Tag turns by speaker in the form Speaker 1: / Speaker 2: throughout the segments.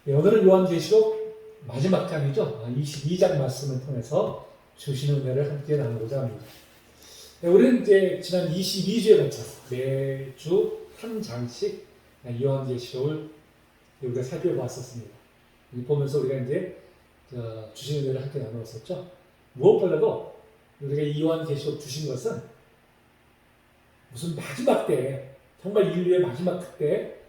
Speaker 1: 네, 오늘은 요한계시록 마지막 장이죠. 22장 말씀을 통해서 주시는 은혜를 함께 나누고자 합니다. 네, 우리는 이제 지난 22주에 걸쳐서 매주 한 장씩 요한계시록을 우리가 살펴보았었습니다. 보면서 우리가 이제 주시는 은혜를 함께 나누었었죠. 무엇보다도 우리가 이 요한계시록 주신 것은 무슨 마지막 때, 정말 인류의 마지막 그때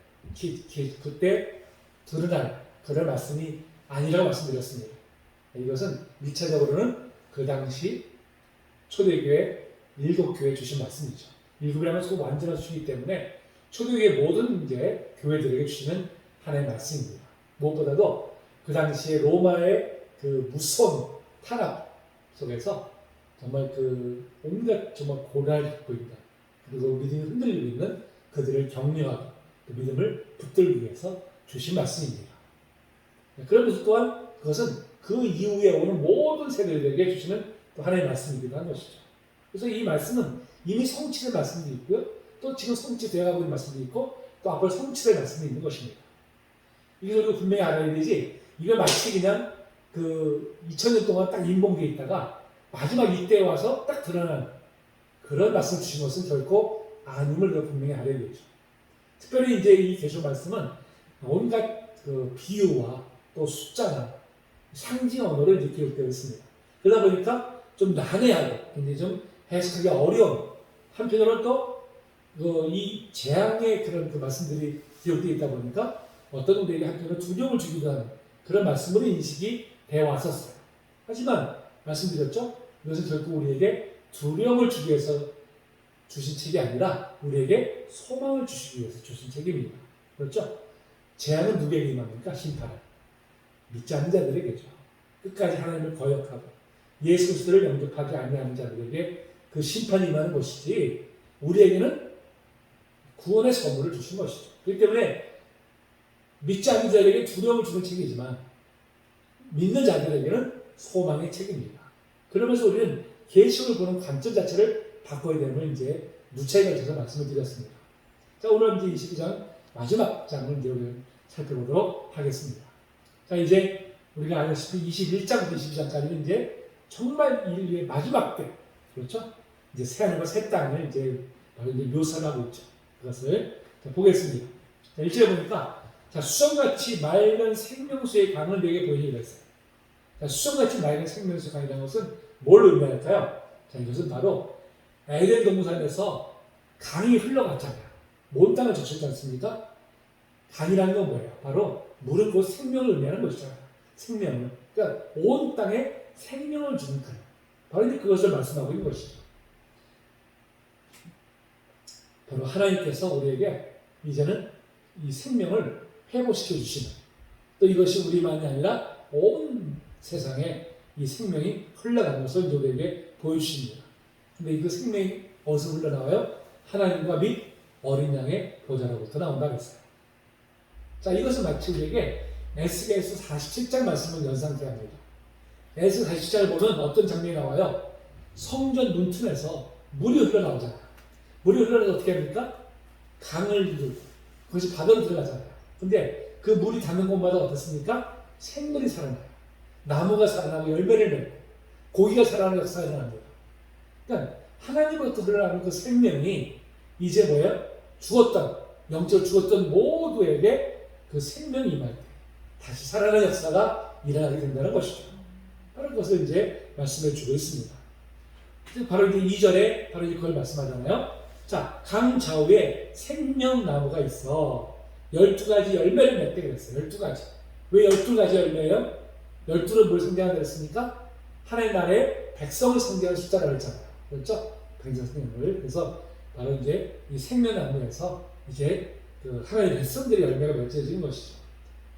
Speaker 1: 드러날 그런 말씀이 아니라고 말씀드렸습니다. 이것은 일차적으로는 그 당시 초대교회 일곱 교회 주신 말씀이죠. 일곱이라면 꼭 완전한 수이기 때문에 초대교회 모든 이제 교회들에게 주시는 하나의 말씀입니다. 무엇보다도 그 당시에 로마의 그 무서운 탄압 속에서 정말 그 온갖 정말 고난을 겪고 있다. 그리고 믿음이 흔들리고 있는 그들을 격려하고 그 믿음을 붙들기 위해서 주신 말씀입니다. 그러면서 또한 그것은 그 이후에 오는 모든 세대들에게 주시는 또 하나의 말씀이기도 한 것이죠. 그래서 이 말씀은 이미 성취된 말씀도 있고요. 또 지금 성취되어가고 있는 말씀도 있고 또 앞으로 성취될 말씀도 있는 것입니다. 이걸 우리가 분명히 알아야 되지, 이거 마치 그냥 그 2000년 동안 딱 인봉되어 있다가 마지막 이때에 와서 딱 드러난 그런 말씀을 주신 것은 결코 아님을 우리가 분명히 알아야 되죠. 특별히 이제 이 계시록 말씀은 온갖 그 비유와 또 숫자나 상징 언어로 이제 기록되어 있습니다. 그러다 보니까 좀 난해하고 굉장히 좀 해석하기 어려운, 한편으로는 또 이 재앙의 그런 그 말씀들이 기록되어 있다 보니까 어떤 분들에게 한편으로 두려움을 주기도 하는 그런 말씀으로 인식이 되어 왔었어요. 하지만 말씀드렸죠? 이것은 결국 우리에게 두려움을 주기 위해서 주신 책이 아니라 우리에게 소망을 주시기 위해서 주신 책입니다. 그렇죠? 재앙은 누구에게 임합니까? 심판은 믿지 않는 자들에게죠. 끝까지 하나님을 거역하고 예수 그리스도를 영접하지 아니하는 자들에게 그 심판이 임하는 것이지, 우리에게는 구원의 선물을 주신 것이죠. 그렇기 때문에 믿지 않는 자들에게 두려움을 주는 책이지만 믿는 자들에게는 소망의 책입니다. 그러면서 우리는 계시록을 보는 관점 자체를 바꿔야 됨을 이제 누차에 걸쳐서 말씀을 드렸습니다. 자, 오늘 이제 22장 마지막 장을 이제 우리가 살펴보도록 하겠습니다. 자, 이제 우리가 알다시피 21장부터 22장까지는 이제 정말 인류의 마지막 때, 그렇죠? 이제 새하늘과 새 땅을 이제 바로 이제 묘사하고 있죠. 그것을 보겠습니다. 자, 1절에 보니까, 자, 수정같이 맑은 생명수의 강을 내게 보이니라 했어요. 자, 수정같이 맑은 생명수의 강이라는 것은 뭘 의미할까요? 자, 이것은 바로 에덴 동산에서 강이 흘러갔잖아요. 온 땅을 적셨지 않습니까? 강이라는 건 뭐예요? 바로 물은 곧 생명을 의미하는 것이잖아요. 생명을. 그러니까 온 땅에 생명을 주는 강. 바로 이제 그것을 말씀하고 있는 것이죠. 바로 하나님께서 우리에게 이제는 이 생명을 회복시켜 주시는, 또 이것이 우리만이 아니라 온 세상에 이 생명이 흘러가는 것을 우리에게 보여주십니다. 근데 그 생명이 어디서 흘러나와요? 하나님과 및 어린 양의 보좌로부터 나온다고 했어요. 자, 이것은 마치 우리에게 에스겔서 47장 말씀을 연상케 합니다. 에스겔 47장을 보면 어떤 장면이 나와요? 성전 문틈에서 물이 흘러나오잖아요. 물이 흘러나서 어떻게 합니까? 강을 이루고 그것이 바다로 들어가잖아요. 근데 그 물이 닿는 곳마다 어떻습니까? 생물이 살아나요. 나무가 살아나고 열매를 맺고 고기가 살아나는 역사가 일어납니다. 그러니까 하나님으로부터 흘러나오는 그 생명이 이제 뭐예요? 죽었던, 영적으로 죽었던 모두에게 그 생명이 임할 때 다시 살아나는 역사가 일어나게 된다는 것이죠. 바로 그것을 이제 말씀해 주고 있습니다. 바로 이제 2절에 바로 그걸 말씀하잖아요. 자, 강 좌우에 생명나무가 있어 12가지 열매를 맺게 그랬어요. 12가지. 왜 12가지 열매예요? 12는 뭘 상징한다고 그랬습니까? 하나님 나라의 백성을 상징하는 숫자라고 했잖아요. 그렇죠? 백성을. 그래서 바로 이제 이 생명나무에서 이제 그 하나님의 백성들의 열매가 맺어지는 것이죠.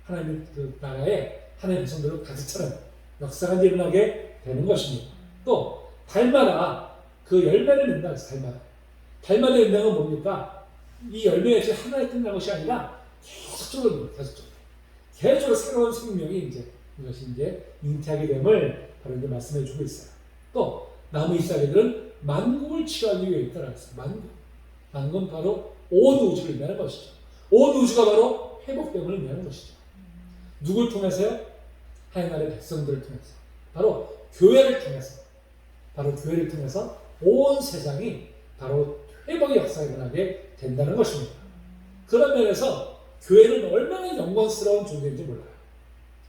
Speaker 1: 하나님의 그 나라에 하나님의 백성들을 가득 차는 역사가 일어나게 되는 것입니다. 또 달마다 그 열매를 맺는다 해서 달마다 열매는 뭡니까? 이 열매가 하나에 끝난 것이 아니라 계속적으로 새로운 생명이 이제 이것이 이제 잉태하게 됨을 바로 이제 말씀해 주고 있어요. 또 나무 잎사귀들은 만국을 치유하기 위해 있다라고 했어요. 만국은 바로 온 우주를 의미하는 것이죠. 온 우주가 바로 회복됨을 의미하는 것이죠. 누굴 통해서요? 하나님의 백성들을 통해서. 바로 교회를 통해서. 바로 교회를 통해서 온 세상이 바로 회복의 역사가 일어나게 된다는 것입니다. 그런 면에서 교회는 얼마나 영광스러운 존재인지 몰라요.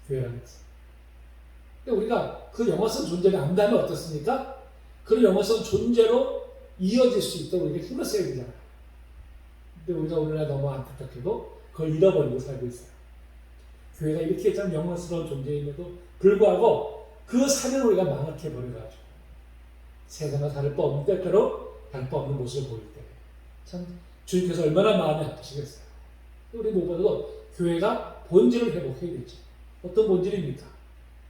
Speaker 1: 교회라는 것은. 근데 우리가 그 영광스러운 존재를 안다면 어떻습니까? 그 영광스러운 존재로 이어질 수 있도록 우리가 힘을 써야 되잖아요. 근데 우리가 오늘날 너무 안타깝게도 그걸 잃어버리고 살고 있어요. 교회가 이렇게 참 영광스러운 존재임에도 불구하고 그 사명을 우리가 망각해 버려가지고 세상과 다를 바 없는 때때로 다를 바 없는 모습을 보일 때 참 주님께서 얼마나 마음이 아프시겠어요. 우리 무엇보다도 교회가 본질을 회복해야 되죠. 어떤 본질입니까?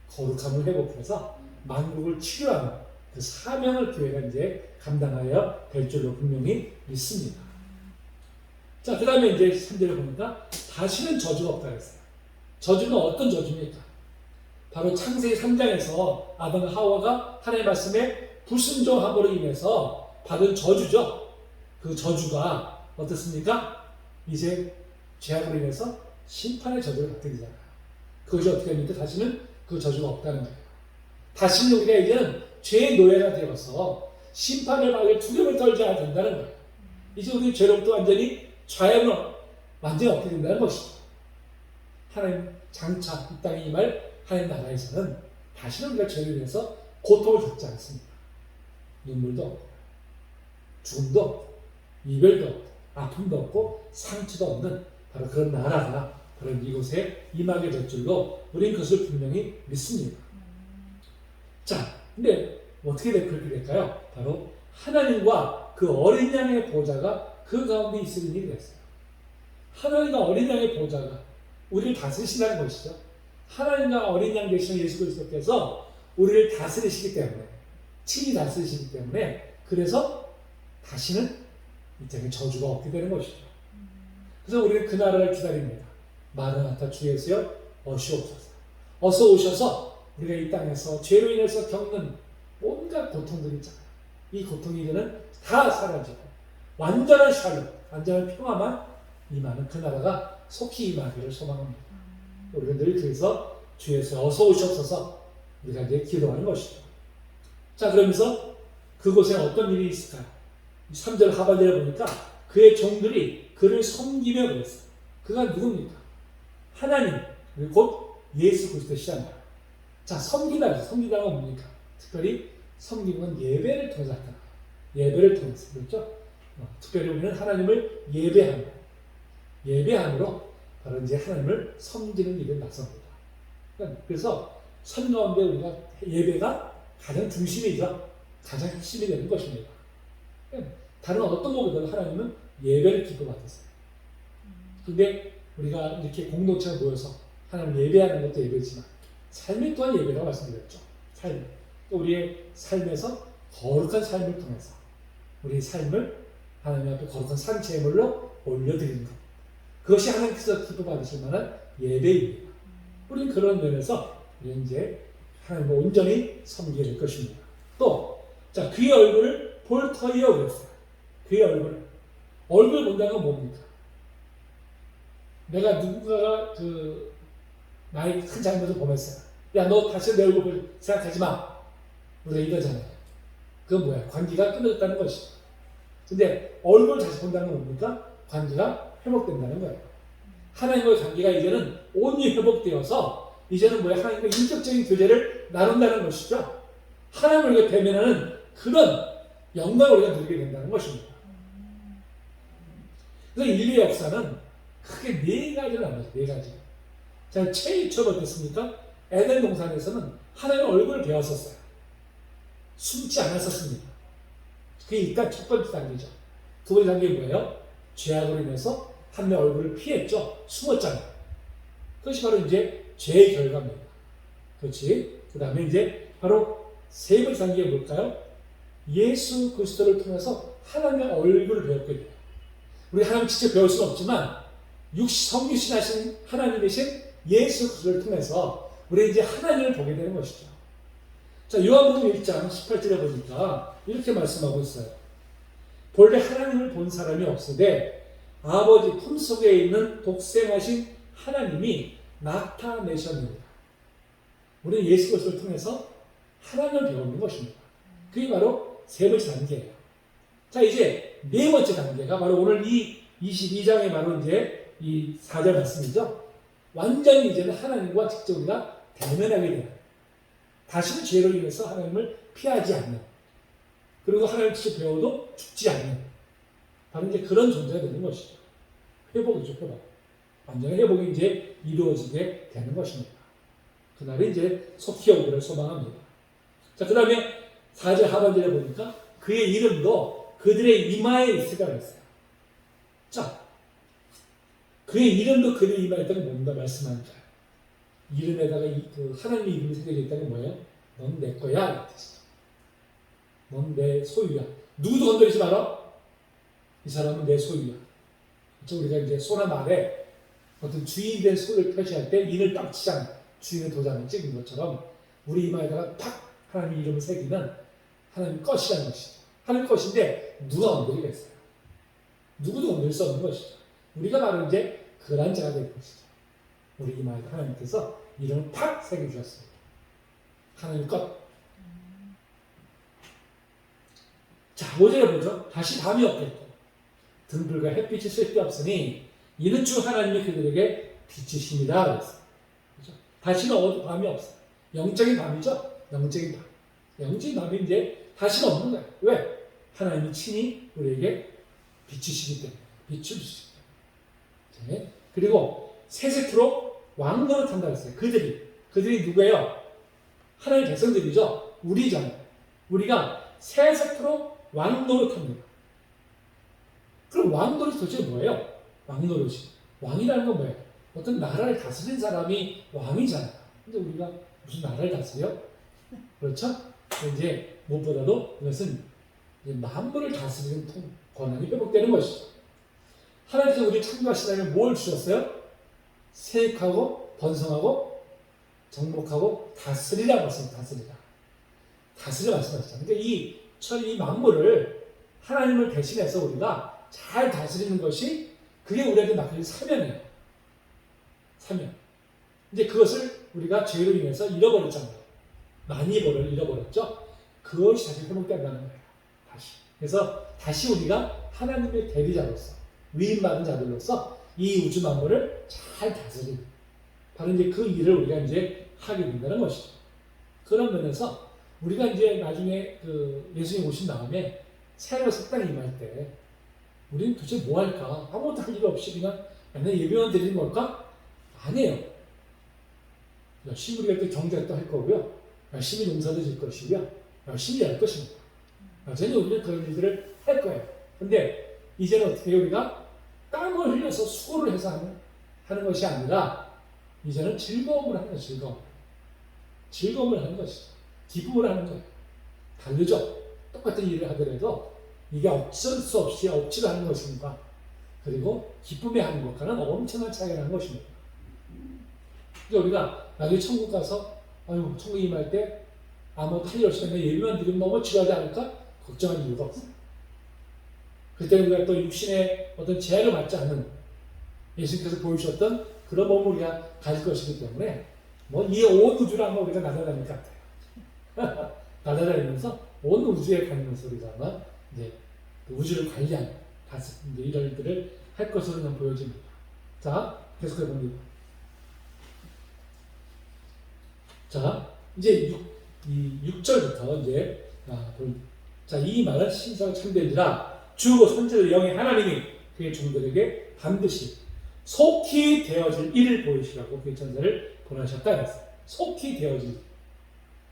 Speaker 1: 거룩함을 회복해서 만국을 치유하는 그 사명을 교회가 이제 감당하여 될 줄로 분명히 믿습니다. 자, 그 다음에 이제 3절을 보니까 다시는 저주가 없다 했어요. 저주는 어떤 저주입니까? 바로 창세기 3장에서 아담과 하와가 하나님의 말씀에 불순종함으로 인해서 받은 저주죠. 그 저주가 어떻습니까? 이제 죄악으로 인해서 심판의 저주를 받게 되잖아요. 그것이 어떻게 됩니까? 다시는 그 저주가 없다는 거예요. 다시는 우리가 이제는 죄의 노예가 되어서 심판을 받을 두려움을 떨지 않아야 된다는 거예요. 이제 우리 죄로부터 완전히 자연을 완전히 얻게 된다는 것이죠. 하나님 장차 이 땅에 임할 하나님 나라에서는 다시는 우리가 죄를 위해서 고통을 겪지 않습니다. 눈물도 없고 죽음도 없고 이별도 없고 아픔도 없고 상처도 없는 바로 그런 나라가 바로 이곳에 임하게 될 줄로 우리는 그것을 분명히 믿습니다. 자, 근데 어떻게 그렇게 될까요? 바로 하나님과 그 어린 양의 보좌가 그 가운데 있을 일이 됐어요. 하나님과 어린 양의 보좌가 우리를 다스리신다는 것이죠. 하나님과 어린 양 되시는 예수 그리스도께서 우리를 다스리시기 때문에, 친히 다스리시기 때문에, 그래서 다시는 이 땅에 저주가 없게 되는 것이죠. 그래서 우리는 그 나라를 기다립니다. 마라나타 주 예수여 오시옵소서. 어서 오셔서 우리가 이 땅에서 죄로 인해서 겪는 온갖 고통들이 있잖아요. 이 고통이 이제는 다 사라지고 완전한 샬롬, 완전한 평화만 임하는 그 나라가 속히 임하기를 소망합니다. 우리가 늘 그래서 주 예수 어서 오시옵소서 우리가 이제 기도하는 것이죠. 자, 그러면서 그곳에 어떤 일이 있을까요? 3절 하반절에 보니까 그의 종들이 그를 섬기며 그랬어요. 그가 누굽니까? 하나님, 곧 예수 그리스도시잖아요. 자, 섬기다가 뭡니까? 특별히 섬기는 건 예배를 통해서 나타나요. 예배를 통해서, 그렇죠? 특별히 우리는 하나님을 예배함으로 바로 이제 하나님을 섬기는 일에 나섭니다. 그래서 삶 가운데 우리가 예배가 가장 중심이죠. 가장 핵심이 되는 것입니다. 다른 어떤 것보다도 하나님은 예배를 기뻐받으세요. 근데 우리가 이렇게 공동체가 모여서 하나님을 예배하는 것도 예배지만 삶이 또한 예배라고 말씀드렸죠. 삶. 우리의 삶에서 거룩한 삶을 통해서 우리의 삶을 하나님 앞에 거룩한 산제물로 올려드리는 것. 그것이 하나님께서 기뻐받으실 만한 예배입니다. 우리는 그런 면에서 우리는 이제 하나님을 온전히 섬기게 될 것입니다. 또, 자, 그의 얼굴을 볼 터이여 그랬어요. 그의 얼굴 본다는 건 뭡니까? 내가 누군가가 나의 큰 잘못을 범했어요. 야, 너 다시 내 얼굴 볼 생각하지 마. 우리가 이거잖아요. 그건 뭐야? 관계가 끊어졌다는 것이죠. 근데 얼굴 다시 본다는 건 뭡니까? 관계가 회복된다는 거예요. 하나님과의 관계가 이제는 온전히 회복되어서 이제는 뭐야? 하나님과 인격적인 교제를 나눈다는 것이죠. 하나님을 우리가 대면하는 그런 영광을 우리가 누리게 된다는 것입니다. 그래서 인류의 역사는 크게 네 가지를 나눠요. 네 가지. 자, 최초로 어땠습니까? 에덴 동산에서는 하나님의 얼굴을 배웠었어요. 숨지 않았었습니다. 그게 일단 첫 번째 단계죠. 두 번째 단계는 뭐예요? 죄악으로 인해서 하나님의 얼굴을 피했죠. 숨었잖아요. 그것이 바로 이제 죄의 결과입니다. 그렇지? 그 다음에 이제 바로 세 번째 단계가 뭘까요? 예수 그리스도를 통해서 하나님의 얼굴을 배웠게 돼요. 우리 하나님 직접 배울 수는 없지만 성육신 하신 하나님이신 예수 그리스도를 통해서 우리 이제 하나님을 보게 되는 것이죠. 자, 요한복음 1장 18절에 보니까 이렇게 말씀하고 있어요. 본래 하나님을 본 사람이 없으되 아버지 품속에 있는 독생하신 하나님이 나타내셨느니라. 우리는 예수 그리스도를 통해서 하나님을 배우는 것입니다. 그게 바로 세 번째 단계예요. 자, 이제 네 번째 단계가 바로 오늘 이 22장의 바로 이제 이 4절 말씀이죠. 완전히 이제는 하나님과 직접 우리가 대면하게 되는, 다시는 죄로 인해서 하나님을 피하지 않는, 그리고 하나님을 직접 배워도 죽지 않는, 바로 이제 그런 존재가 되는 것이죠. 회복이죠, 회복. 완전한 회복이 이제 이루어지게 되는 것입니다. 그날이 이제 속히 오기를 소망합니다. 자, 그 다음에 4절 하반절에 보니까 그의 이름도 그들의 이마에 있으라 그랬어요. 자, 그의 이름도 그들의 이마에 있다는 뭔가 말씀하니까 이름에다가 그 하나님의 이름이 새겨져 있다는 게 뭐예요? 넌 내 거야. 넌 내 소유야. 누구도 건드리지 마라. 이 사람은 내 소유야. 그렇죠? 우리가 이제 소나 말에 어떤 주인된 소를 표시할 때 인을 딱 치잖아요. 주인의 도장을 찍은 것처럼 우리 이마에다가 탁 하나님의 이름을 새기면 하나님 것이라는 것이죠. 하나님 것인데 누가 건드리겠어요? 누구도 건드릴 수 없는 것이죠. 우리가 바로 이제 그런 자가 될 것이죠. 우리 이마에다 하나님께서 이름을 탁 새겨주셨습니다. 하나님 것. 자, 5절에 보죠. 다시 밤이 없겠고 등불과 햇빛이 쓸데없으니 이는 주 하나님이 그들에게 빛이십니다. 그랬어요. 그렇죠? 다시는 밤이 없어요. 영적인 밤이죠. 영적인 밤. 영적인 밤이 이제 다시는 없는 거예요. 왜? 하나님이 친히 우리에게 비추시기 때문에. 빛을 주시기 때문에. 그리고 세세토록 왕노릇 한다 그랬어요. 그들이 누구예요? 하나님의 백성들이죠. 우리잖아요. 우리가 세세토록 왕노릇 합니다. 그럼 왕노릇이 도대체 뭐예요? 왕노릇이. 왕이라는 건 뭐예요? 어떤 나라를 다스린 사람이 왕이잖아요. 근데 우리가 무슨 나라를 다스려? 그렇죠? 이제 무엇보다도 이것은 이제 만물을 다스리는 권한이 회복되는 것이죠. 하나님께서 우리 창조하시다면 뭘 주셨어요? 세획하고 번성하고 정복하고 다스리라고 했습니다. 다스리라 말씀하셨죠. 그러니까 이 만물을 하나님을 대신해서 우리가 잘 다스리는 것이 그게 우리에게 맡겨진 사명이에요. 사명. 이제 그것을 우리가 죄로 인해서 잃어버렸잖아요. 많이 잃어버렸죠. 그것이 다시 회복된다는 거예요. 다시. 그래서 다시 우리가 하나님의 대리자로서 위임받은 자들로서 이 우주 만물을 잘 다스리는 바로 이제 그 일을 우리가 이제 하게 된다는 것이죠. 그런 면에서 우리가 이제 나중에 그 예수님 오신 다음에 새로 새 땅에 임할 때 우리는 도대체 뭐 할까? 아무것도 할 일 없이 그냥 맨날 예배만 드리는 걸까? 아니에요. 열심히 우리가 또 경제도 할 거고요. 열심히 농사도 질 것이고요. 열심히 할 것입니다. 여전히 우리는 그런 일들을 할 거예요. 근데 이제는 어떻게 해요? 우리가 땀을 흘려서 수고를 해서 하는 것이 아니라 이제는 즐거움을 하는 거예요. 즐거움을 하는 것이죠. 기쁨을 하는 거예요. 다르죠? 똑같은 일을 하더라도 이게 어쩔 수 없이 억지로 하는 것입니다. 그리고 기쁨에 하는 것과는 엄청난 차이가 나는 것입니다. 그러니까 우리가 나중에 천국 가서 천국 임할 때 아무 탈일 없이 그냥 예배만 드리면 너무 지루하지 않을까? 걱정할 이유가 없어요. 그때는 우리가 또 육신의 어떤 제약을 받지 않는 예수님께서 보여주셨던 그런 몸을 우리가 가질 것이기 때문에 이 온 우주를 아마 우리가 날아다닐 것 같아요. 날아다니면서 온 우주에 다니면서 우리가 아마 이제 그 우주를 관리하는 이제 이런 일들을 할 것으로 그냥 보여집니다. 자, 계속해 봅니다. 자, 이제 6절부터 이제 자, 이 말은 신성한 참되니라 주고 선지자의 영의 하나님이 그의 종들에게 반드시 속히 되어질 일을 보이시라고 그의 천사를 보내셨다 했어요. 속히 되어질.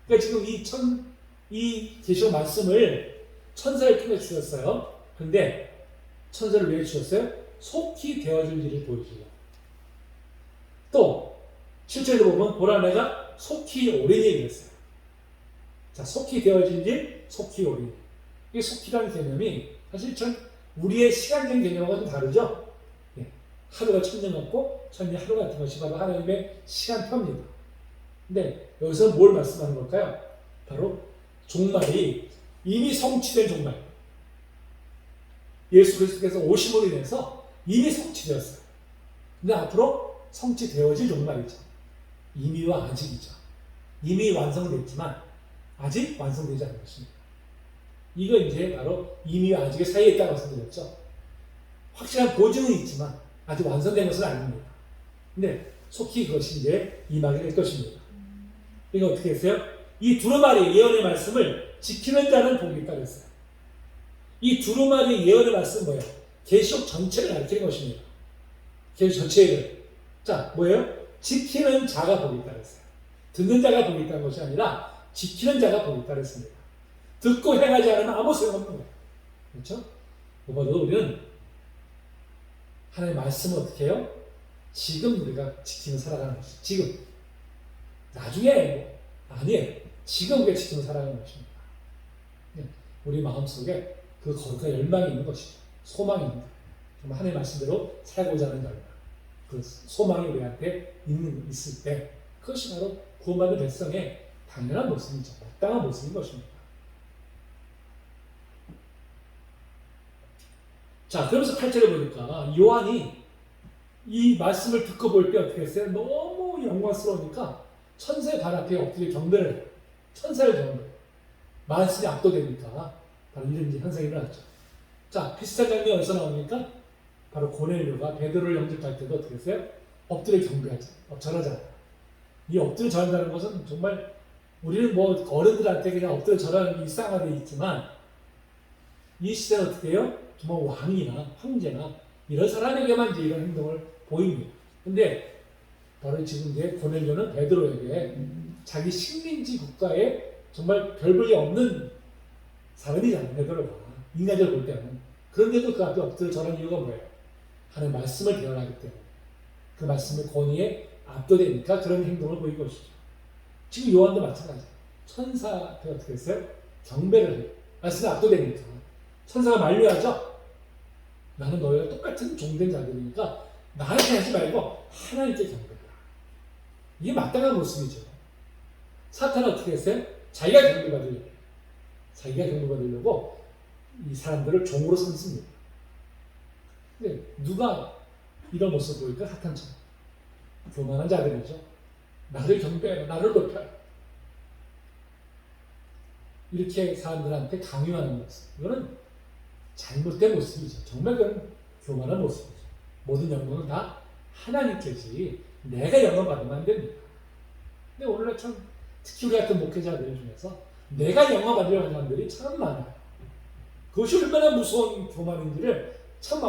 Speaker 1: 그러니까 지금 이 계시록 말씀을 천사를 통해 주셨어요. 근데 천사를 왜 주셨어요? 속히 되어질 일을 보이시려고. 또 7절에 보면 보라 내가 속히 오리니 그랬어요. 자, 속히 되어질 일, 속히 오리니. 이게 속히라는 개념이 사실 우리의 시간적인 개념하고 좀 다르죠? 하루가 천년 같고 천년이 하루 같은 것이 바로 하나님의 시간표입니다. 근데 여기서 뭘 말씀하는 걸까요? 바로 종말이 이미 성취된 종말. 예수 그리스도께서 오심으로 인해서 이미 성취되었어요. 근데 앞으로 성취되어질 종말이죠. 이미와 아직이죠. 이미 완성됐지만 아직 완성되지 않은 것입니다. 이거 이제 바로 이미와 아직의 사이에 있다고 말씀드렸죠. 확실한 보증은 있지만 아직 완성된 것은 아닙니다. 근데 속히 그것이 이제 임하게 될 것입니다. 이거 어떻게 했어요? 이 두루마리 예언의 말씀을 지키는 자는 복이 있다고 했어요. 이 두루마리 예언의 말씀은 뭐예요? 계시록 전체를 가리키는 것입니다. 계시록 전체를. 자, 뭐예요? 지키는 자가 복이 있다고 했어요. 듣는 자가 복이 있다는 것이 아니라 지키는 자가 복이 있다고 했습니다. 듣고 행하지 않으면 아무 소용없는 거예요. 그렇죠? 무엇보다도 우리는 하나님의 말씀을 어떻게 해요? 지금 우리가 지키며 살아가는 것이죠. 지금. 나중에 아니에요. 지금 우리가 지키며 살아가는 것입니다. 우리 마음속에 그 거룩한 열망이 있는 것이죠. 소망이 있는 거예요. 정말 하나님의 말씀대로 살고자 하는 열망. 그 소망이 우리한테 있을 때 그것이 바로 구원받은 백성의 당연한 모습이죠. 마땅한 모습인 것입니다. 자, 그러면서 8절에 보니까 요한이 이 말씀을 듣고 볼 때 어떻게 했어요? 너무 영광스러우니까 천사의 발 앞에 엎드려 경배를 해요. 천사를 경배해요. 만신이 압도되니까 바로 이런 현상이 일어났죠. 자, 비슷한 장면이 어디서 나옵니까? 바로 고넬료가 베드로를 영접할 때도 어떻게 했어요? 엎드려 경배하죠. 절하잖아요. 이 엎드려 절한다는 것은 정말 우리는 뭐 어른들한테 그냥 엎드려 절하는 게 일상화되어 있지만 이 시대는 어떻게 해요? 정말 왕이나 황제나 이런 사람에게만 이제 이런 행동을 보입니다. 근데 바로 지금 이제 고넬료는 베드로에게 자기 식민지 국가에 정말 별 볼일 없는 사람이잖아요. 베드로가 인간적으로 볼 때는. 그런데도 그 앞에 엎드려 절하는 이유가 뭐예요? 하나님의 말씀을 대언하기 때문에 그 말씀의 권위에 압도되니까 그런 행동을 보이는 것이죠. 지금 요한도 마찬가지예요. 천사 앞에 어떻게 했어요? 경배를 해요. 말씀에 압도되니까. 천사가 만류하죠? 나는 너희가 똑같은 종된 자들이니까 나한테 하지 말고 하나님께 경배해라. 이게 마땅한 모습이죠. 사탄은 어떻게 했어요? 자기가 경배받으려고 해요. 자기가 경배받으려고 이 사람들을 종으로 삼습니다. 근데 누가 이런 모습을 보일까? 사탄처럼. 교만한 자들이죠. 나를 경배해라. 나를 높여라. 이렇게 사람들한테 강요하는 모습. 이거는 잘못된 모습이죠. 정말 그건 교만한 모습이죠. 모든 영광은 다 하나님께지 내가 영광 받으면 안 됩니다. 근데 오늘날 참 특히 우리 같은 목회자들 중에서 내가 영광 받으려고 하는 사람들이 참 많아요. 그것이 얼마나 무서운 교만인지를 참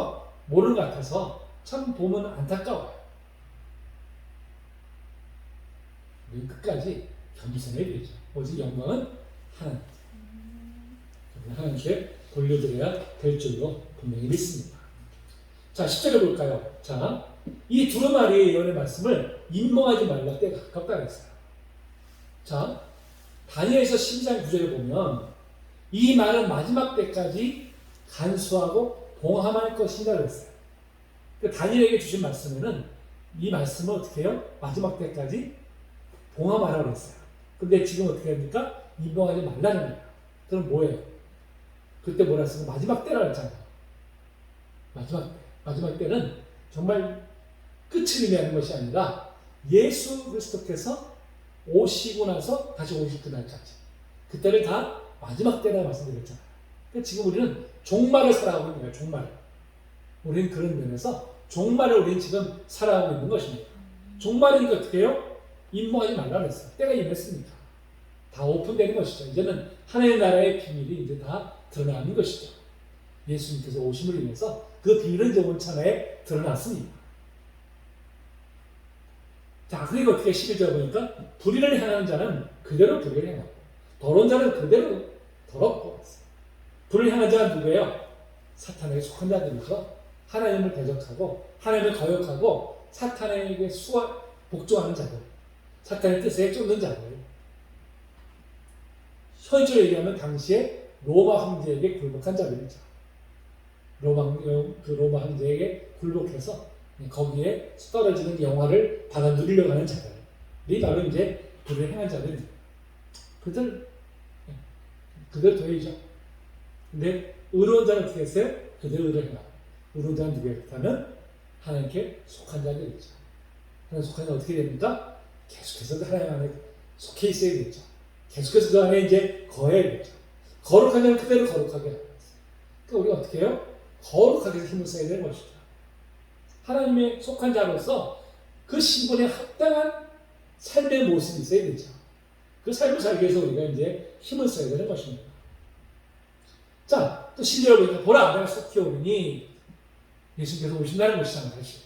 Speaker 1: 모르는 것 같아서 참 보면 안타까워요. 우리는 끝까지 겸손해야 되죠. 오직 영광은 하나님께 돌려드려야 될 줄로 분명히 믿습니다. 자, 10절에 볼까요? 자, 이 두루마리의 예언의 말씀을 인봉하지 말라 때가 가깝다 했어요. 자, 다니엘서 12장 9절에 보면 이 말은 마지막 때까지 간수하고 봉함할 것이다 그랬어요. 다니엘에게 주신 말씀에는 이 말씀을 어떻게 해요? 마지막 때까지 봉함하라고 했어요. 근데 지금 어떻게 합니까? 인봉하지 말라는 거예요. 그럼 뭐예요? 그때 뭐라 했으면 마지막 때라고 했잖아요. 마지막 때. 마지막 때는 정말 끝을 의미하는 것이 아니라 예수 그리스도께서 오시고 나서 다시 오실 그날까지. 그때를 다 마지막 때라고 말씀드렸잖아요. 그러니까 지금 우리는 종말을 살아가고 있는 거예요. 종말. 우리는 그런 면에서 종말을 우리는 지금 살아가고 있는 것입니다. 종말이니까 어떻게 해요? 임무하지 말라고 했어요. 때가 임했으니까. 다 오픈되는 것이죠. 이제는 하나님의 나라의 비밀이 이제 다 드러나는 것이죠. 예수님께서 오심을 인해서 그 비밀은 이제 온천에 드러났습니다. 자, 그리고 어떻게 11절 보니까 불의를 행하는 자는 그대로 불의를 행하고 더러운 자는 그대로 더럽고 불의를 행하는 자는 누구예요? 사탄에게 속한 자들이죠. 하나님을 대적하고 하나님을 거역하고 사탄에게 복종하는 자들, 사탄의 뜻에 쫓는 자들. 현실로 얘기하면 당시에 로마 황제에게 굴복한 자들이죠. 로마 황제에게 굴복해서 거기에 떨어지는 영화를 받아 누리려고 하는 자들이 바로 이제 불을 행한 자들입니다. 그들 도의죠. 근데 의로운 자는 어떻게 했어요? 그대로 의를 행하고 의로운 자는 누구예요? 그렇다면 하나님께 속한 자들이죠. 하나님 속한 어떻게 됩니까? 계속해서 그 하나님 안에 속해 있어야 되죠. 계속해서 그 안에 이제 거해야 되죠. 거룩하면 그대로 거룩하게 하는 거죠. 그러니까 우리가 어떻게 해요? 거룩하게 힘을 써야 되는 것이죠. 하나님의 속한 자로서 그 신분에 합당한 삶의 모습이 있어야 되죠. 그 삶을 살기 위해서 우리가 이제 힘을 써야 되는 것입니다. 자, 또 12절 보니까 보라 내가 속히 오르니 예수께서 오신다는 것이잖아요. 사실.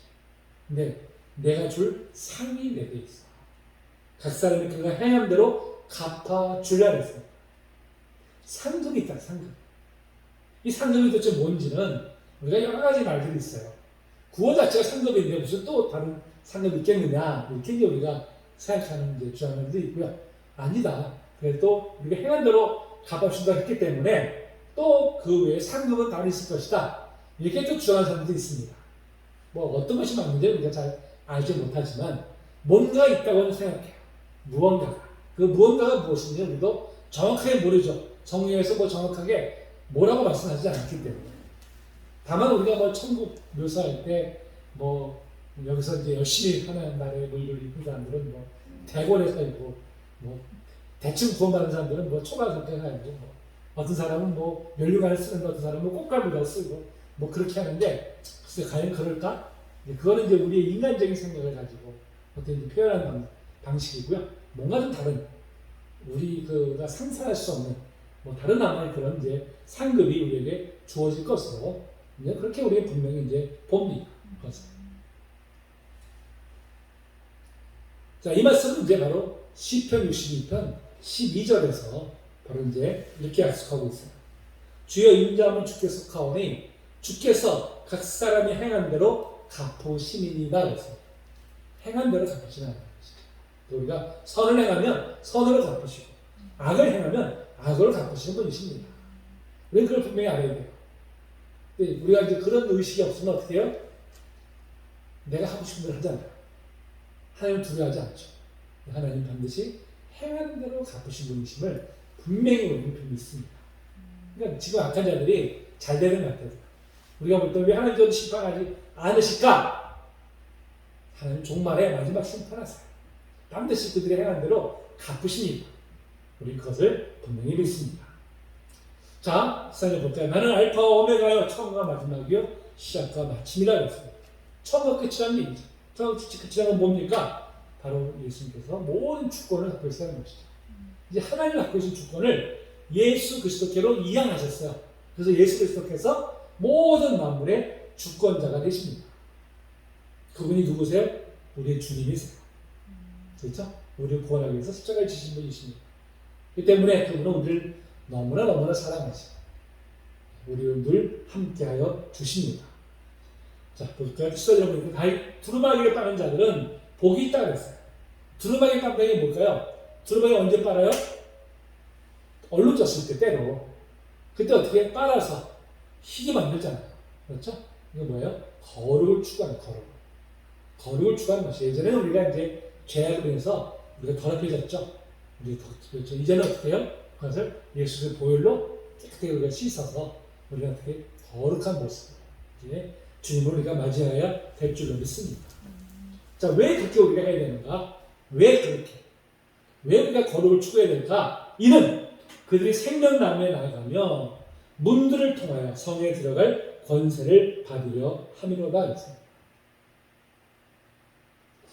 Speaker 1: 근데 내가 줄 상이 내게 있어. 각 사람이 그가 행한 대로 갚아주려 했습니다. 상급이 있다. 상급. 이 상급이 도대체 뭔지는 우리가 여러 가지 말들이 있어요. 구원 자체가 상급인데 무슨 또 다른 상급이 있겠느냐 이렇게 이제 우리가 생각하는 이제 주장들도 있고요. 아니다. 그래도 우리가 행한 대로 갚아준다 했기 때문에 또 그 외에 상급은 다른 있을 것이다. 이렇게 또 주장하는 사람들도 있습니다. 뭐 어떤 것이 맞는지 우리가 잘 알지 못하지만 뭔가 있다고는 생각해요. 무언가가. 그 무언가가 무엇인지 우리도 정확하게 모르죠. 성경에서 뭐 정확하게 뭐라고 말씀하지 않기 때문에. 다만 우리가 뭐 천국 묘사할 때 뭐 여기서 이제 열심히 하나님 나라의 물을 입은 사람들은 뭐 대궐에 살고 뭐 대충 구원받은 사람들은 뭐 초가상태 살고 뭐 어떤 사람은 뭐 면류관을 쓰는데 어떤 사람은 꽃갈비를 쓰고 뭐 그렇게 하는데 글쎄 과연 그럴까? 그거는 이제 우리의 인간적인 생각을 가지고 어떤 이제 표현하는 방식이고요. 뭔가 좀 다른 우리가 상상할 수 없는 뭐 다른 나라의 그런 이제 상급이 우리에게 주어질 것으로 이제 그렇게 우리가 분명히 이제 봅니다. 자, 이 말씀은 이제 바로 시편 62편 12절에서 바로 이제 이렇게 약속하고 있어요. 주여 인자하면 주께 속하오니 주께서 각 사람이 행한 대로 갚으시니이다 그랬어요. 행한 대로 갚으시는 것이죠. 우리가 선을 행하면 선으로 갚으시고 악을 행하면 악으로 갚으시는 분이십니다. 우리는 그걸 분명히 알아야 돼요. 우리가 이제 그런 의식이 없으면 어떻게 해요? 내가 하고 싶은 대로 하잖아요. 하나님 두려워하지 않죠. 하나님 반드시 행하는 대로 갚으신 분이심을 분명히 우리는 믿습니다. 그러니까 지금 악한 자들이 잘 되는 것 같아요. 우리가 볼 때 왜 하나님 좀 심판하지 않으실까? 하나님 종말에 마지막 심판하세요. 반드시 그들이 행한 대로 갚으십니다. 우리 그것을 분명히 믿습니다. 자, 14절 볼까요? 나는 알파와 오메가요, 처음과 마지막이요, 시작과 마침이라 그랬습니다. 처음과 끝이라는 게 있죠. 처음 끝이라는 건 뭡니까? 바로 예수님께서 모든 주권을 갖고 계시다는 것이죠. 이제 하나님이 갖고 계신 주권을 예수 그리스도께로 이양하셨어요. 그래서 예수 그리스도께서 모든 만물의 주권자가 되십니다. 그분이 누구세요? 우리의 주님이세요. 그렇죠? 우리를 구원하기 위해서 십자가에 지신 분이십니다. 그 때문에 그분은 우리를 너무나 사랑하시고 우리를 늘 함께하여 주십니다. 자, 볼까요? 14절 보니까 두루마기를 빠는 자들은 복이 있다 그랬어요. 두루마기 빤다는 게 뭘까요? 두루마기 언제 빨아요? 얼룩 졌을 때 때로. 그때 어떻게 빨아서 희게 만들잖아요. 그렇죠? 이거 뭐예요? 거룩을 추구하는 거룩을 추구하는 것이. 예전에는 우리가 이제 죄악으로 인해서 우리가 더럽혀졌죠. 그렇죠. 이제는 어떻게 해요? 그것을 예수의 보혈로 깨끗하게 우리가 씻어서 우리가 어떻게 거룩한 모습으로 이제 주님을 우리가 맞이해야 될 줄로 믿습니다. 자, 왜 그렇게 우리가 해야 되는가? 왜 우리가 거룩을 추구해야 될까? 이는 그들이 생명나무에 나아가며 문들을 통하여 성에 들어갈 권세를 받으려 함이로다 했습니다.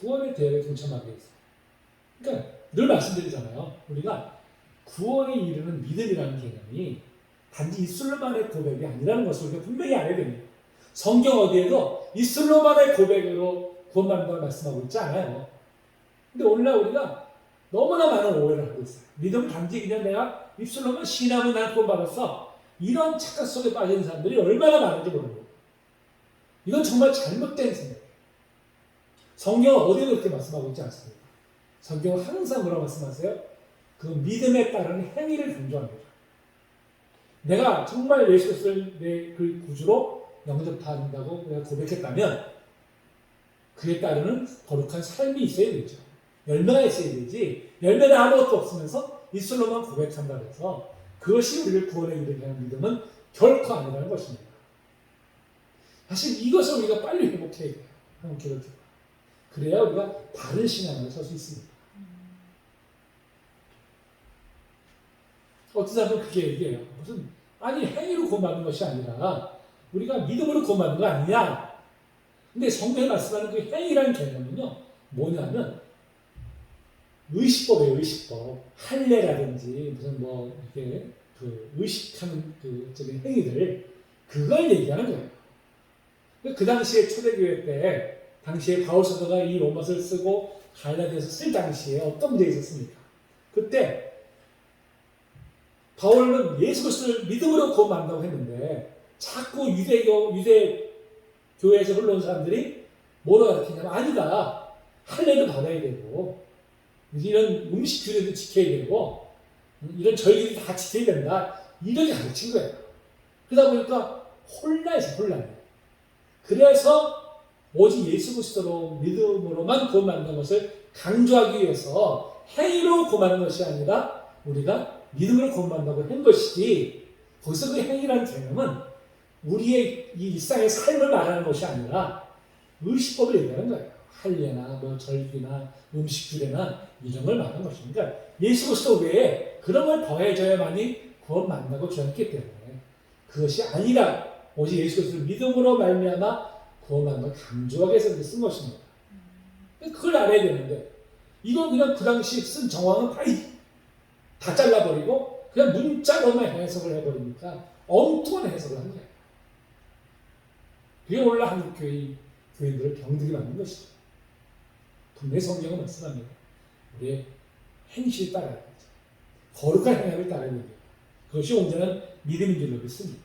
Speaker 1: 구원의 대회에 동참하게 했어요. 그러니까 늘 말씀드리잖아요. 우리가 구원에 이르는 믿음이라는 개념이 단지 입술로만의 고백이 아니라는 것을 우리가 분명히 알아야 됩니다. 성경 어디에도 입술로만의 고백으로 구원받는다고 말씀하고 있지 않아요. 근데 오늘날 우리가 너무나 많은 오해를 하고 있어요. 믿음 단지 그냥 내가 입술로만 신하면 난 구원받았어. 이런 착각 속에 빠진 사람들이 얼마나 많은지 모릅니다. 이건 정말 잘못된 생각이에요. 성경은 어디에 그렇게 말씀하고 있지 않습니다. 성경은 항상 뭐라고 말씀하세요? 그 믿음에 따른 행위를 강조합니다. 내가 정말 예수 그리스도를 내 그 구주로 영접한다고 내가 고백했다면 그에 따르는 거룩한 삶이 있어야 되죠. 열매가 있어야 되지. 열매는 아무것도 없으면서 입술로만 고백한다 해서 그것이 우리를 구원에 이르게 하는 믿음은 결코 아니라는 것입니다. 사실 이것을 우리가 빨리 회복해야 돼요. 그래야 우리가 바른 신앙을 설 수 있습니다. 어떤 사람은 그게 얘기해요. 무슨 아니 행위로 구원받는 것이 아니라 우리가 믿음으로 구원받는 거 아니냐. 근데 성경에 말씀하는 그 행위라는 개념은요. 뭐냐면 의식법이에요. 의식법. 할례라든지 무슨 뭐 이게 그 의식하는 그 적인 행위들 그걸 얘기하는 거예요. 그 당시에 초대교회 때 당시에 바울 사도가 이 로마서를 쓰고 갈라디아서 쓸 당시에 어떤 문제가 있었습니까? 그때 바울은 예수 그리스도를 믿음으로 구원받는다고 했는데 자꾸 유대 교회에서 흘러온 사람들이 뭐라고 가르치냐면 아니다. 할례도 받아야 되고 이런 음식 규례도 지켜야 되고 이런 절기도 다 지켜야 된다. 이렇게 가르친 거예요. 그러다 보니까 혼란해. 그래서 오직 예수 그리스도로 믿음으로만 구원받는 것을 강조하기 위해서 행위로 구원받는 것이 아니라 우리가 믿음으로 구원받는다고 한 것이지 거기서 그 행위라는 개념은 우리의 이 일상의 삶을 말하는 것이 아니라 의식법을 얘기하는 거예요. 할례나 뭐 절기나 음식 규례나 이런 걸 말하는 것입니다. 그러니까 예수 그리스도 외에 그런 걸 더해져야만이 구원받는다고 주장했기 때문에 그것이 아니라 오직 예수 그리스도를 믿음으로 말미암아 구원받는 걸 강조하기 위해서 그렇게 쓴 것입니다. 그걸 알아야 되는데 이건 그냥 그 당시 쓴 정황은 다 잘라버리고 그냥 문자로만 해석을 해버리니까 엉뚱한 해석을 한 거예요. 그게 원래 한국 교인들을 병들게 만든 것이죠. 분명히 성경은 말씀합니다. 우리의 행실을 따라야 되죠. 거룩한 행함을 따라야 됩니다. 그것이 온전한 믿음인 줄로 믿습니다.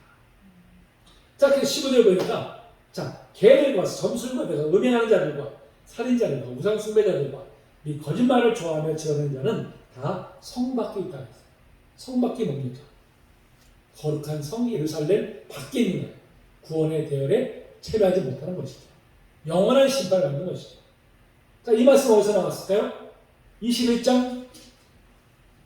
Speaker 1: 자, 그래서 15절 보니까 자, 개를 봐서 점술과 대가 음행하는 자들과 살인자들과 우상 숭배자들과 이 거짓말을 좋아하며 지어낸 자는 다 성 밖에 있다 했어요. 성 밖에 뭡니까? 거룩한 성 예루살렘 밖에 있는 거예요. 구원의 대열에 참여하지 못하는 것이죠. 영원한 심판을 받는 것이죠. 자, 이 말씀 어디서 나왔을까요? 21장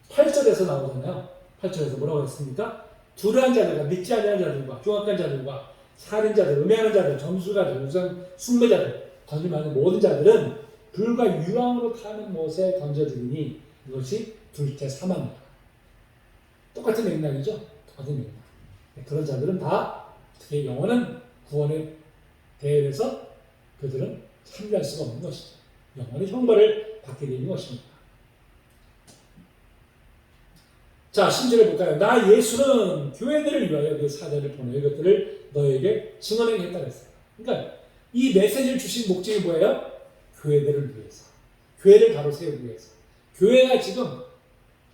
Speaker 1: 8절에서 나오잖아요. 8절에서 뭐라고 했습니까? 불의한 자들과 믿지 아니하는 자들과 흉악한 자들과 살인자들, 음행하는 자들, 점술가들, 우상 숭배자들, 거짓말하는 모든 자들은 불과 유황으로 타는 못에 던져지니 이것이 둘째 사망이다. 똑같은 맥락이죠. 똑같은 맥락. 그런 자들은 다 어떻게 영원한 구원의 대회에서 그들은 참여할 수가 없는 것이죠. 영원히 형벌을 받게 되는 것입니다. 자, 10절을 볼까요? 나 예수는 교회들을 위하여 그 사자를 보내 이것들을 너에게 증언하게 했다고 했어요. 그러니까 이 메시지를 주신 목적이 뭐예요? 교회들을 위해서. 교회를 바로 세우기 위해서. 교회가 지금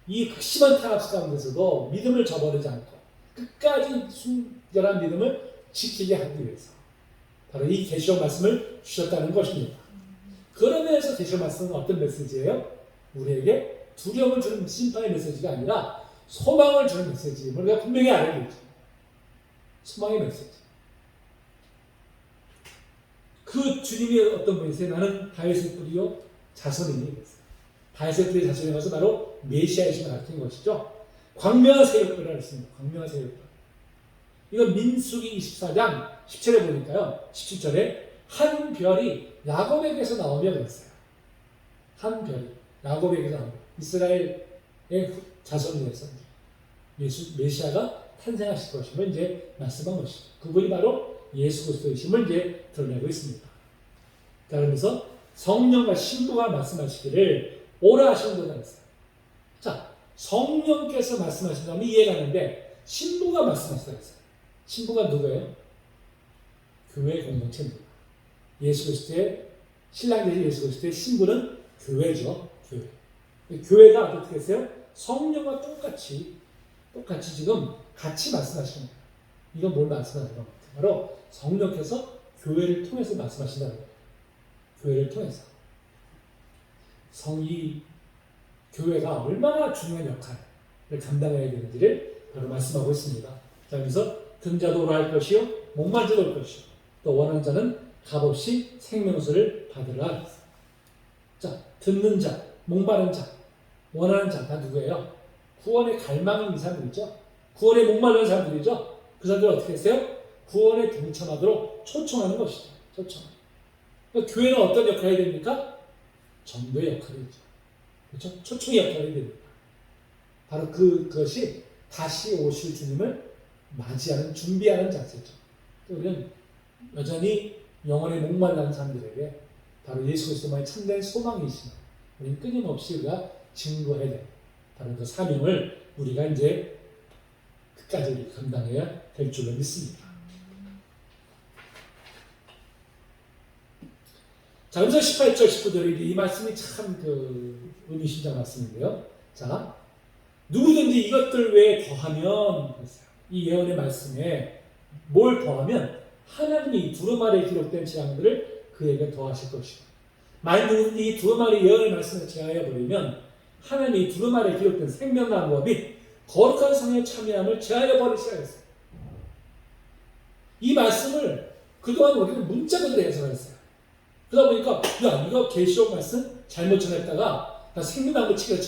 Speaker 1: 이 핵심한 탄압 가운데서도 믿음을 저버리지 않고 끝까지 순결한 믿음을 지키게 하기 위해서 바로 이 계시록 말씀을 주셨다는 것입니다. 그런 면에서 계시록 말씀은 어떤 메시지예요? 우리에게 두려움을 주는 심판의 메시지가 아니라 소망을 주는 메시지임을 우리가 분명히 알아야 되죠. 소망의 메시지. 그 주님이 어떤 분이세요? 나는 다윗의 뿌리요 자손이니 그랬어요. 다윗의 뿌리 자손이 가서 바로 메시아이심을 가르치는 것이죠. 광명한 세력들이라고 했습니다. 광명한 세력들. 이건 민수기 24장 17절에 보니까요. 17절에 한 별이 야곱에게서 나오며 그랬어요. 한 별이 야곱에게서 나오며 이스라엘의 자손이 돼서 메시아가 탄생하실 것임을 이제 말씀한 것이죠. 그분이 바로 예수 그리스도이심을 이제 드러내고 있습니다. 자, 그러면서 성령과 신부가 말씀하시기를 오라 하시는 거다 했어요. 자, 성령께서 말씀하신다면 이해가 가는데 신부가 말씀하시다 했어요. 신부가 누구예요? 교회 공동체입니다. 예수 그리스도의 신랑 되신 예수 그리스도의 신부는 교회죠. 교회. 교회가 어떻게 했어요? 성령과 똑같이 지금 같이 말씀하시는 거예요. 이건 뭘 말씀하는 것 같아요? 바로 성령께서 교회를 통해서 말씀하신다는 거예요. 교회를 통해서. 성이 교회가 얼마나 중요한 역할을 감당해야 되는지를 바로 말씀하고 있습니다. 자, 여기서 등자도 오라 할 것이요 목마른 자도 올 것이요 또 원하는 자는 값없이 생명수를 받으라. 자, 듣는 자, 목마른 자, 원하는 자 다 누구예요? 구원에 갈망하는 이 사람들이죠. 구원에 목마르는 사람들이죠. 그 사람들은 어떻게 했어요? 구원에 동참하도록 초청하는 것이죠. 초청. 그러니까 교회는 어떤 역할이 해야 됩니까? 전도의 역할이죠. 그렇죠? 초청의 역할이 해야 됩니다. 바로 그것이 다시 오실 주님을 맞이하는, 준비하는 자세죠. 우리는 여전히 영혼의 목말라는 사람들에게 바로 예수 그리스도만이 참된 소망이시며 우리는 끊임없이 우리가 증거해야 돼. 바로 그 사명을 우리가 이제 끝까지 감당해야 될 줄로 믿습니다. 자, 그래서 18절, 19절에 이 말씀이 참 의미심장 말씀인데요. 자, 누구든지 이것들 외에 더하면, 이 예언의 말씀에 뭘 더하면 하나님이 두루마리에 기록된 재앙들을 그에게 더하실 것이고, 만약 누구든지 이 두루마리 예언의 말씀을 제하여 버리면 하나님이 두루마리에 기록된 생명나무와 및 거룩한 성의 참여함을 제하여 버리시라 했어요. 이 말씀을 그동안 우리는 문자적으로 해석했어요. 그러다 보니까 야, 이거 계시록 말씀 잘못 전했다가 나 생명나무 치기가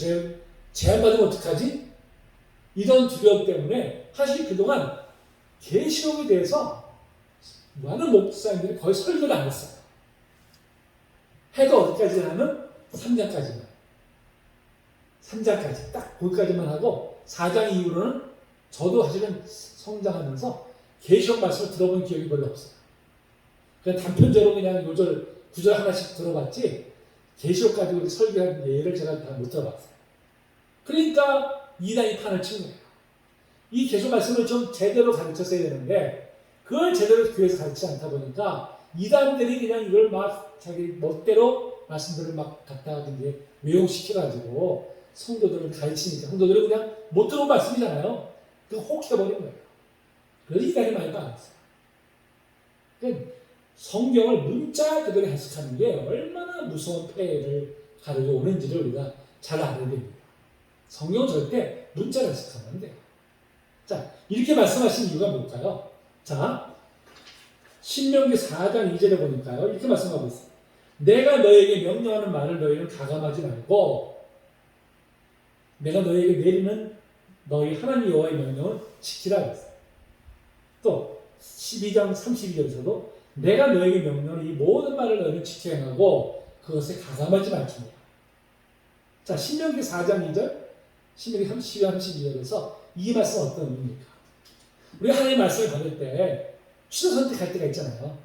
Speaker 1: 제한받으면 어떡하지? 이런 두려움 때문에 사실 그동안 계시록에 대해서 많은 목사님들이 거의 설교를 안 했어요. 해도 어디까지 하면 3장까지만. 3장까지 딱 거기까지만 하고 4장 이후로는 저도 사실은 성장하면서 계시록 말씀을 들어본 기억이 별로 없어요. 그냥 단편적으로 그냥 요절 구절 하나씩 들어봤지 계시록 가지고 설교한 예를 제가 다 못 들어봤어요. 그러니까 이단이 판을 친 거예요. 이 계시록 말씀을 좀 제대로 가르쳤어야 되는데 그걸 제대로 교회에서 가르치지 않다 보니까 이단들이 그냥 이걸 막 자기 멋대로 말씀들을 막 갖다가 이제 외용시켜가지고 성도들을 가르치니까 성도들은 그냥 못 들어온 말씀이잖아요. 그거 혹해버린 거예요. 그래서 이단이 많이 빠졌어요. 그러니까 성경을 문자 그대로 해석하는 게 얼마나 무서운 폐해를 가져오는지를 우리가 잘 알아야 됩니다. 성경은 절대 문자로 해석하면 안 돼요. 자, 이렇게 말씀하신 이유가 뭘까요? 자, 신명기 4장 2절에 보니까요. 이렇게 말씀하고 있어요. 내가 너에게 명령하는 말을 너희는 가감하지 말고 내가 너에게 내리는 너희 하나님 여호와의 명령을 지키라 그랬어요. 또 12장 32절에서도 내가 너에게 명령하는 이 모든 말을 너희는 지켜 행하고 그것에 가감하지 말지니라. 자, 신명기 4장 2절, 신명기 32장 32절에서 이 말씀은 어떤 의미입니까? 우리 하나님의 말씀을 받을 때 취소 선택할 때가 있잖아요.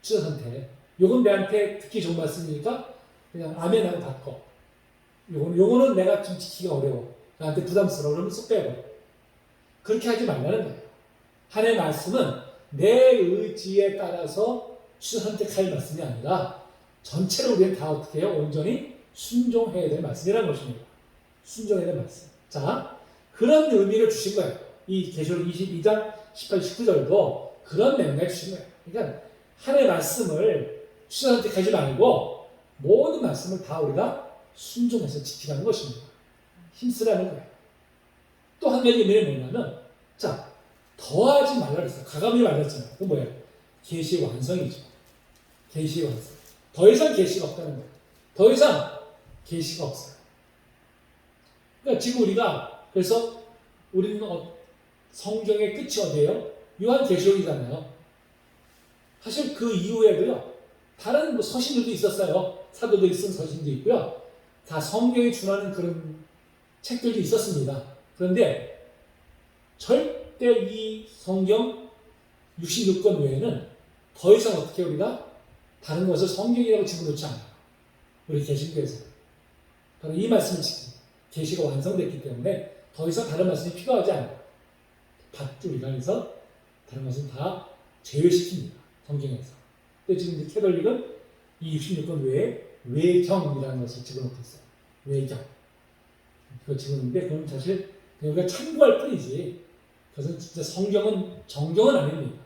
Speaker 1: 취소 선택. 요건 내한테 듣기 좋은 말씀이니까 그냥 아멘 하고 받고 요거는 내가 좀 지키기가 어려워. 나한테 부담스러워. 그러면 쏙 빼고. 그렇게 하지 말라는 거예요. 하나님의 말씀은 내 의지에 따라서 취소 선택할 말씀이 아니라 전체를 우리는 다 어떻게 해요? 온전히 순종해야 될 말씀이라는 것입니다. 순종해야 될 말씀. 자, 그런 의미를 주신 거예요. 이 계시록 22장 18, 19절도 그런 맥락을 주신 거예요. 그러니까 하나님의 말씀을 취소 선택하지 말고 모든 말씀을 다 우리가 순종해서 지키라는 것입니다. 힘쓰라는 거예요. 또 한 가지 의미는 뭐냐면, 자, 더하지 말라 그랬어요. 가감히 말했잖아요. 그건 뭐예요? 계시의 완성이죠. 계시의 완성. 더 이상 계시가 없다는 거예요. 더 이상 계시가 없어요. 그러니까 지금 우리가 그래서 우리는 성경의 끝이 어디예요? 요한계시록이잖아요. 사실 그 이후에도요. 다른 뭐 서신들도 있었어요. 사도들이 쓴 서신도 있고요. 다 성경에 준하는 그런 책들도 있었습니다. 그런데 절대 이 성경 66권 외에는 더 이상 어떻게 우리가 다른 것을 성경이라고 집어넣지 않아요. 우리 개신교에서. 바로 이 말씀을 지킵니다. 계시가 완성됐기 때문에 더 이상 다른 말씀이 필요하지 않아요. 우리가 해서 다른 것은 다 제외시킵니다. 성경에서. 근데 지금 이제 캐톨릭은 이 66권 외에 외경이라는 것을 집어넣고 있어요. 외경. 그거 집어넣는데 그건 사실 우리가 참고할 뿐이지. 그것은 진짜 정경은 아닙니다.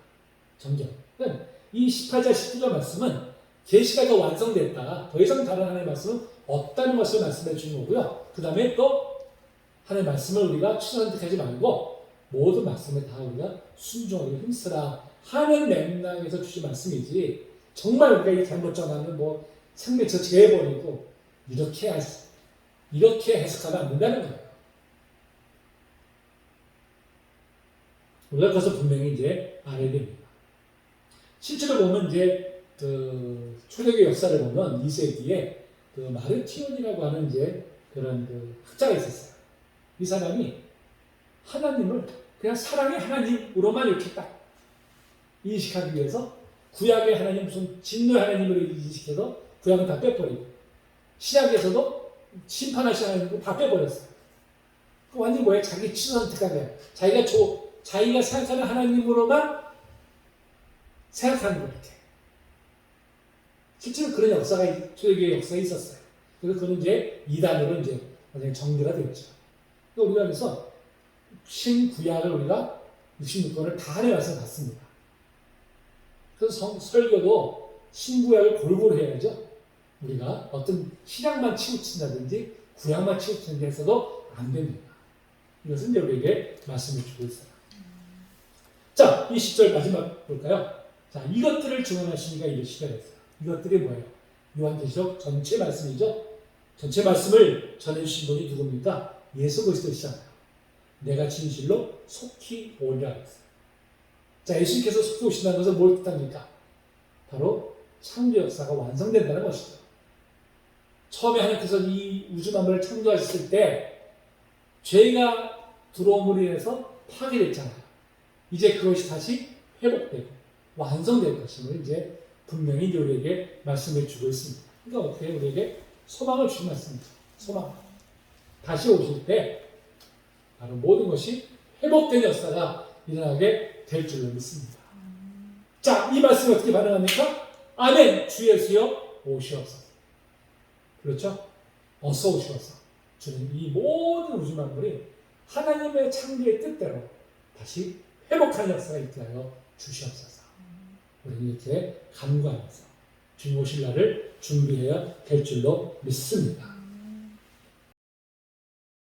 Speaker 1: 정경. 그러니까 이 18절, 19절 말씀은 계시가 더 완성됐다. 더 이상 다른 하나님의 말씀은 없다는 것을 말씀해 주는 거고요. 그 다음에 또 하나님의 말씀을 우리가 취소 선택하지 말고 모든 말씀을 다 우리가 순종하고 힘쓰라 하는 맥락에서 주신 말씀이지 정말 우리가 이 잘못 전하는 뭐 생명처 제해버리고 이렇게 해석하면 안 된다는 거예요. 우리가 그것을 분명히 이제 알아야 됩니다. 실제로 보면 이제 그 초대교회 역사를 보면 2세기에 그 마르티온이라고 하는 이제 그런 그 학자가 있었어요. 이 사람이 하나님을 그냥 사랑의 하나님으로만 이렇게 딱 인식하기 위해서 구약의 하나님 무슨 진노의 하나님으로 인식해서 구약은 다 빼버리고 신약에서도 심판하신 하나님을 다 빼버렸어요. 그 완전히 뭐예요? 자기 취소 선택한 거예요. 자기가 생각하는 하나님으로만 생각하는 거예요. 이렇게. 실제로 그런 역사가 초대교회 역사가 있었어요. 그래서 그는 이제 이단으로 이제 완전히 정리가 됐죠. 우리가 그래서 신구약을 우리가 66권을 다 해와서 봤습니다. 그래서 설교도 신구약을 골고루 해야죠. 우리가 어떤 신약만 치우친다든지 구약만 치우친다 해서도 안 됩니다. 이것은 이제 우리에게 말씀을 주고 있어요. 자, 이 10절 마지막 볼까요? 자, 이것들을 증언하시니까 이게 시작했어요. 이것들이 뭐예요? 요한계시록 전체 말씀이죠. 전체 말씀을 전해주신 분이 누굽니까? 예수 그리스도시잖아요. 내가 진실로 속히 오리라 했어요. 자, 예수님께서 속히 오신다는 것은 뭘 뜻합니까? 바로 창조 역사가 완성된다는 것이죠. 처음에 하나님께서 이 우주 만물을 창조하셨을 때 죄가 들어옴으로 인해서 파괴됐잖아요. 이제 그것이 다시 회복되고 완성될 것임을 이제 분명히 이제 우리에게 말씀해 주고 있습니다. 그러니까 어떻게 우리에게 소망을 주신 말씀이죠. 소망. 다시 오실 때 바로 모든 것이 회복된 역사가 일어나게 될 줄로 믿습니다. 자, 이 말씀이 어떻게 반응합니까? 아멘! 주 예수여 오시옵소서. 그렇죠? 어서 오시옵소서. 주는 이 모든 우주 만물이 하나님의 창조의 뜻대로 다시 회복하는 역사가 있게 하여 주시옵소서. 우리는 이렇게 간구하면서 주님 오실 날을 준비해야 될 줄로 믿습니다.